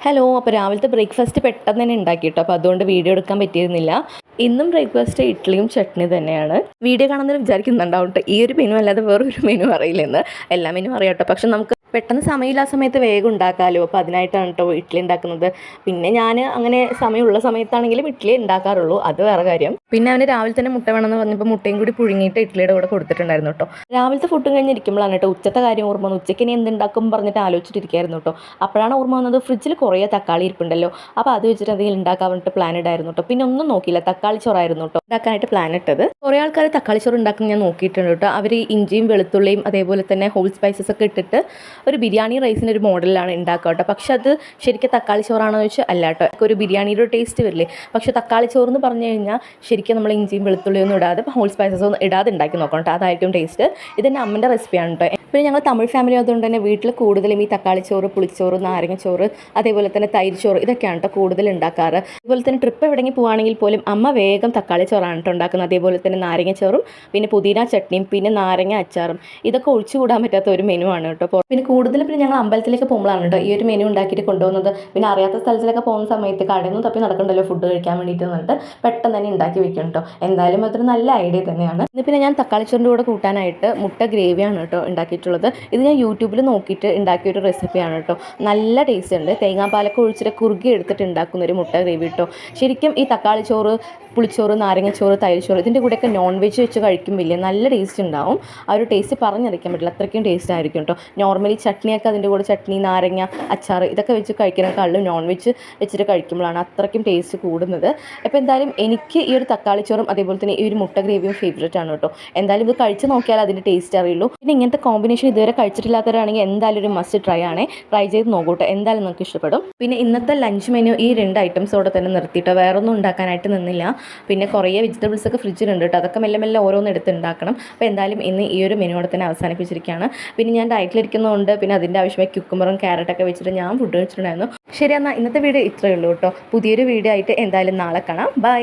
Hello. അപ്പോൾ രാവിലത്തെ breakfast പെട്ടെന്ന് തന്നെ ഉണ്ടാക്കി കേട്ടോ. അപ്പോൾ അതുകൊണ്ട് വീഡിയോ എടുക്കാൻ പറ്റിയിരുന്നില്ല. ഇന്നും ബ്രേക്ക്ഫാസ്റ്റ് ഇഡ്ഡലിയും ചട്നി തന്നെയാണ്. വീഡിയോ കാണുന്നവർ വിചാരിക്കുന്നുണ്ടാവും കേട്ടോ ഈ ഒരു മെനു അല്ലാതെ വേറൊരു മെനു അറിയില്ലെന്ന്. എല്ലാ മെനു അറിയാം കേട്ടോ. പക്ഷെ നമുക്ക് പെട്ടെന്ന് സമയമില്ല സമയത്ത് വേഗം ഉണ്ടാക്കാമല്ലോ. അപ്പോൾ അതിനായിട്ടാണ് കേട്ടോ ഇഡ്ഡലി ഉണ്ടാക്കുന്നത്. പിന്നെ ഞാൻ അങ്ങനെ സമയമുള്ള സമയത്താണെങ്കിലും ഇഡ്ഡലി ഉണ്ടാക്കാറുള്ളൂ, അത് വേറെ കാര്യം. പിന്നെ അവന് രാവിലെ തന്നെ മുട്ട വേണമെന്ന് പറഞ്ഞപ്പോൾ മുട്ടയും കൂടി പുഴുങ്ങിയിട്ട് ഇഡ്ഡലിയുടെ കൂടെ കൊടുത്തിട്ടുണ്ടായിരുന്നു കേട്ടോ. രാവിലത്തെ ഫുഡും കഴിഞ്ഞിരിക്കുമ്പോഴാണ് കേട്ടോ ഉച്ചത്തെ കാര്യം ഓർമ്മ വന്നു. ഉച്ചയ്ക്ക് ഇനി എന്തുണ്ടാക്കും പറഞ്ഞിട്ട് ആലോചിച്ചിട്ടിരിക്കുകയായിരുന്നു കേട്ടോ. അപ്പോഴാണ് ഓർമ്മ വന്നത് ഫ്രിഡ്ജിൽ കുറേ തക്കാളി ഇരിപ്പുണ്ടല്ലോ. അപ്പോൾ അത് വെച്ചിട്ട് എന്തെങ്കിലും ഉണ്ടാക്കാൻ വേണ്ടിയിട്ട് പ്ലാൻ ഇടായിരുന്നു കേട്ടോ. പിന്നെ ഒന്നും നോക്കിയില്ല, തക്കാളി ചോറായിരുന്നു കേട്ടോ ഉണ്ടാക്കാനായിട്ട് പ്ലാൻ ഇട്ടത്. കുറേ ആൾക്കാർ തക്കാളി ചോറ് ഉണ്ടാക്കുന്ന ഞാൻ നോക്കിയിട്ടുണ്ട് കേട്ടോ. അവർ ഇഞ്ചിയും വെളുത്തുള്ളിയും അതേപോലെ തന്നെ ഹോൾ സ്പൈസസ് ഒക്കെ ഇട്ടിട്ട് ഒരു ബിരിയാണി റൈസിൻ്റെ ഒരു മോഡലാണ് ഉണ്ടാക്കുക കേട്ടോ. പക്ഷെ അത് ശരിക്കും തക്കാളി ചോറാണോ എന്ന് ചോദിച്ചാൽ അല്ല കേട്ടോ. ഒരു ബിരിയാണിയുടെ ഒരു ടേസ്റ്റ് വരില്ലേ. പക്ഷേ തക്കാളി ചോറ് എന്ന് പറഞ്ഞു കഴിഞ്ഞാൽ ശരിക്കും നമ്മൾ ഇഞ്ചിയും വെളുത്തുള്ളിയൊന്നും ഇടാതെ ഹോൾ സ്പൈസസ് ഒന്നും ഇടാതെ ഉണ്ടാക്കി നോക്കണം കേട്ടോ. അതായിരിക്കും ടേസ്റ്റ്. ഇതെൻ്റെ അമ്മൻ്റെ റെസിപ്പിയാണ് കേട്ടോ. പിന്നെ ഞങ്ങൾ തമിഴ് ഫാമിലി ആയതുകൊണ്ട് തന്നെ വീട്ടിൽ കൂടുതലും ഈ തക്കാളി ചോറ്, പുളിച്ചോറ്, നാരങ്ങച്ചോറ്, അതേപോലെ തന്നെ തൈര് ചോറ് ഇതൊക്കെയാണ് കേട്ടോ കൂടുതൽ ഉണ്ടാക്കാറ്. അതുപോലെ തന്നെ ട്രിപ്പ് എവിടെയെങ്കിലും പോവുകയാണെങ്കിൽ പോലും അമ്മ വേഗം തക്കാളി ചോറാണ് കേട്ടോ ഉണ്ടാക്കുന്നത്. അതേപോലെ തന്നെ നാരങ്ങച്ചോറും പിന്നെ പുതിന ചട്നിയും പിന്നെ നാരങ്ങ അച്ചാറും ഇതൊക്കെ ഒഴിച്ചുകൂടാൻ പറ്റാത്ത ഒരു മെനു ആണ് കേട്ടോ. പിന്നെ കൂടുതലും പിന്നെ ഞങ്ങൾ അമ്പലത്തിലേക്ക് പോകുമ്പോഴാണ് കേട്ടോ ഈ ഒരു മെനു ഉണ്ടാക്കിയിട്ട് കൊണ്ടുപോകുന്നത്. പിന്നെ അറിയാത്ത സ്ഥലത്തിലൊക്കെ പോകുന്ന സമയത്ത് കടയിൽ നിന്ന് തപ്പി നടക്കണ്ടല്ലോ ഫുഡ് കഴിക്കാൻ വേണ്ടിയിട്ട് എന്നിട്ട് പെട്ടെന്ന് തന്നെ ഉണ്ടാക്കി വെക്കണം കേട്ടോ. എന്തായാലും അതൊരു നല്ല ഐഡിയ തന്നെയാണ്. ഇന്ന് പിന്നെ ഞാൻ തക്കാളി ചോറിൻ്റെ കൂടെ കൂട്ടാനായിട്ട് മുട്ട ഗ്രേവിയാണ് കേട്ടോ ഉണ്ടാക്കിയിട്ടുള്ളത്. ഇത് ഞാൻ യൂട്യൂബിൽ നോക്കിയിട്ട് ഉണ്ടാക്കിയൊരു റെസിപ്പിയാണ് കേട്ടോ. നല്ല ടേസ്റ്റ് ഉണ്ട്. തേങ്ങാപ്പാലൊക്കെ ഒഴിച്ചിട്ട് കുറുകി എടുത്തിട്ട് ഉണ്ടാക്കുന്ന ഒരു മുട്ട ഗ്രേവി കേട്ടോ. ശരിക്കും ഈ തക്കാളി ചോറ്, പുളിച്ചോറ്, നാരങ്ങച്ചോറ്, തൈര് ചോറ് ഇതിൻ്റെ കൂടെയൊക്കെ നോൺ വെജ് വെച്ച് കഴിക്കുമ്പോൾ നല്ല ടേസ്റ്റ് ഉണ്ടാവും. ആ ഒരു ടേസ്റ്റ് പറഞ്ഞറിയിക്കാൻ പറ്റില്ല, അത്രയ്ക്കും ടേസ്റ്റ് ആയിരിക്കും കേട്ടോ. നോർമലി ചട്നിയൊക്കെ അതിൻ്റെ കൂടെ ചട്നി, നാരങ്ങ, അച്ചാർ ഇതൊക്കെ വെച്ച് കഴിക്കുന്നതിനേക്കാളും നോൺ വെജ് വെച്ചിട്ട് കഴിക്കുമ്പോഴാണ് അത്രയ്ക്കും ടേസ്റ്റ് കൂടുന്നത്. അപ്പോൾ എന്തായാലും എനിക്ക് ഈ ഒരു തക്കാളി ചോറും അതേപോലെ തന്നെ ഈ ഒരു മുട്ട ഗ്രേവിയും ഫേവറേറ്റ് ആണ് കേട്ടോ. എന്തായാലും ഇത് കഴിച്ച് നോക്കിയാൽ അതിൻ്റെ ടേസ്റ്റ് അറിയുള്ളൂ. പിന്നെ ഇങ്ങനത്തെ കോമ്പിനേഷൻ ഇതുവരെ കഴിച്ചിട്ടില്ലാത്തവരാണെങ്കിൽ എന്തായാലും ഒരു മസ്റ്റ് ട്രൈ ആണേ. ട്രൈ ചെയ്ത് നോക്കൂട്ടോ, എന്തായാലും നിങ്ങൾക്ക് ഇഷ്ടപ്പെടും. പിന്നെ ഇന്നത്തെ ലഞ്ച് മെനു ഈ 2 ഐറ്റംസോടെ തന്നെ നിർത്തിയിട്ടോ. വേറെ ഒന്നും ഉണ്ടാക്കാനായിട്ട് നിന്നില്ല. പിന്നെ കുറേ വെജിറ്റബിൾസ് ഒക്കെ ഫ്രിഡ്ജിലുണ്ട് കേട്ടോ. അതൊക്കെ മെല്ലെ മെല്ലെ ഓരോന്ന് എടുത്ത് ഉണ്ടാക്കണം. അപ്പോൾ എന്തായാലും ഇന്ന് ഈ ഒരു മെനുവോടെ തന്നെ അവസാനിപ്പിച്ചിരിക്കുകയാണ്. പിന്നെ ഞാൻ ഡയറ്റിലിരിക്കുന്നതുകൊണ്ട് പിന്നെ അതിൻ്റെ ആവശ്യമായി ക്യുക്കുമ്പറും ക്യാരറ്റൊക്കെ വെച്ചിട്ട് ഞാൻ ഫുഡ് കഴിച്ചിട്ടുണ്ടായിരുന്നു. ശരി, എന്നാൽ ഇന്നത്തെ വീഡിയോ ഇത്രയേ ഉള്ളൂ കേട്ടോ. പുതിയൊരു വീഡിയോ ആയിട്ട് എന്തായാലും നാളെ കാണാം. ബൈ.